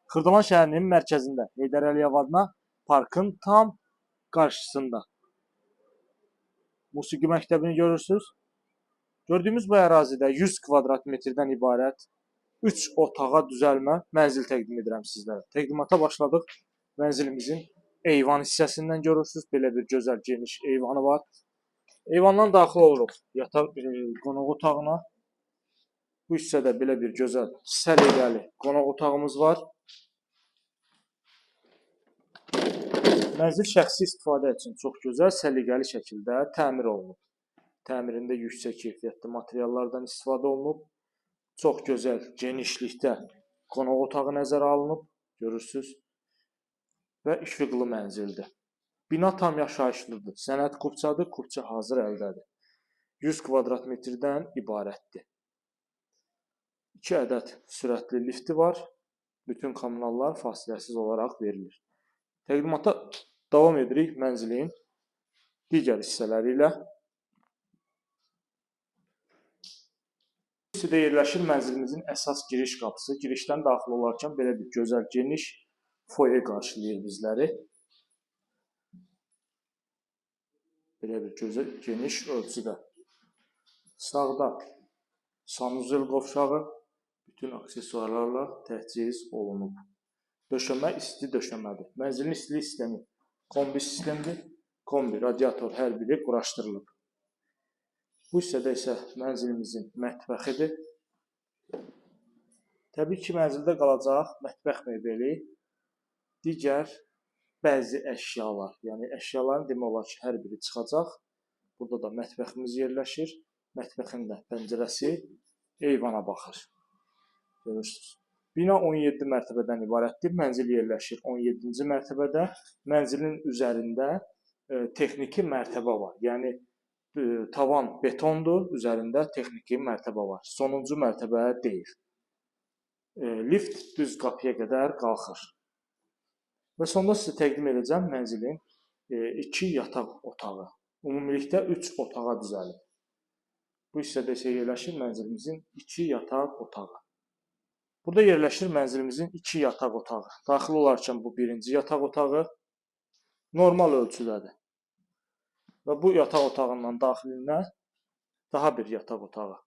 Xırdalan şəhərinin mərkəzində Heydər Əliyev adına parkın tam qarşısında. Musiqi məktəbini görürsünüz. Gördüyümüz bu ərazidə 100 kvadrat metrdən ibarət 3 otağa düzəlmə mənzil təqdim edirəm sizlərə. Təqdimata başladıq. Mənzilimizin eyvan hissəsindən görürsünüz. Belə bir gözəl geniş eyvanı var. Eyvandan daxil oluruq qonaq otağına. Bu hissədə belə bir gözəl səliqəli qonaq otağımız var. Mənzil şəxsi istifadə üçün çox gözəl, səliqəli şəkildə təmir olunub. Təmirində yüksək keyfiyyətli materiallardan istifadə olunub. Çox gözəl genişlikdə qonaq otağı nəzərə alınıb, görürsünüz. Və işıqlı mənzildir. Bina tam yaşayışlıdır. Sənəd kupçadır, kupça hazır əldədir. 100 kvadrat metrdən ibarətdir. 2 ədəd sürətli lifti var. Bütün kommunallar fasiləsiz olaraq verilir. Təqdimata davam edirik mənzilin digər hissələri ilə. Bu hissədə yerləşir mənzilimizin əsas giriş qapısı. Girişdən daxil olarkən belə bir gözəl geniş foyer qarşılayır bizləri. Belə bir gözəl geniş ölçüdə. Sağda sanuzel qovşağı bütün aksesuarlarla təchiz olunub. Döşəmə isti döşəmədir. Mənzilin istilik sistemi kombi sistemdir. Kombi, radiator hər biri quraşdırılıb. Bu hissədə isə mənzilimizin mətbəxidir. Təbii ki, mənzildə qalacaq mətbəx mebeli, digər bəzi əşyalar, yəni əşyaların demək olar ki, hər biri çıxacaq. Burada da mətbəximiz yerləşir. Mətbəxin də pəncərəsi eyvana baxır. Görürsünüz. Bina 17 mərtəbədən ibarətdir. Mənzil yerləşir 17-ci mərtəbədə. Mənzilin üzərində texniki mərtəbə var. Yəni tavan betondur, üzərində texniki mərtəbə var. Sonuncu mərtəbə deyil. Lift düz qapıya qədər qalxır. Və sonda sizə təqdim edəcəm mənzilin 2 yataq otağı. Ümumilikdə 3 otağa düzəlib. Bu hissədə isə yerləşir mənzilimizin 2 yataq otağı. Burada yerləşir mənzilimizin 2 yataq otağı. Daxil olarkən bu birinci yataq otağı normal ölçüdədir. Və bu yataq otağından daxilinə daha bir yataq otağı.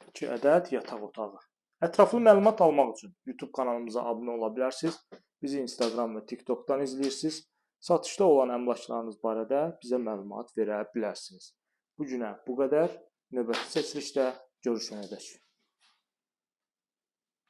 2 ədəd yataq otağı. Ətraflı məlumat almaq üçün YouTube kanalımıza abunə ola bilərsiniz. Bizi Instagram və TikTokdan izləyirsiniz. Satışda olan əmlaklarınız barədə bizə məlumat verə bilərsiniz. Bu günə bu qədər. Növbəti çəkilişdə görüşənədək.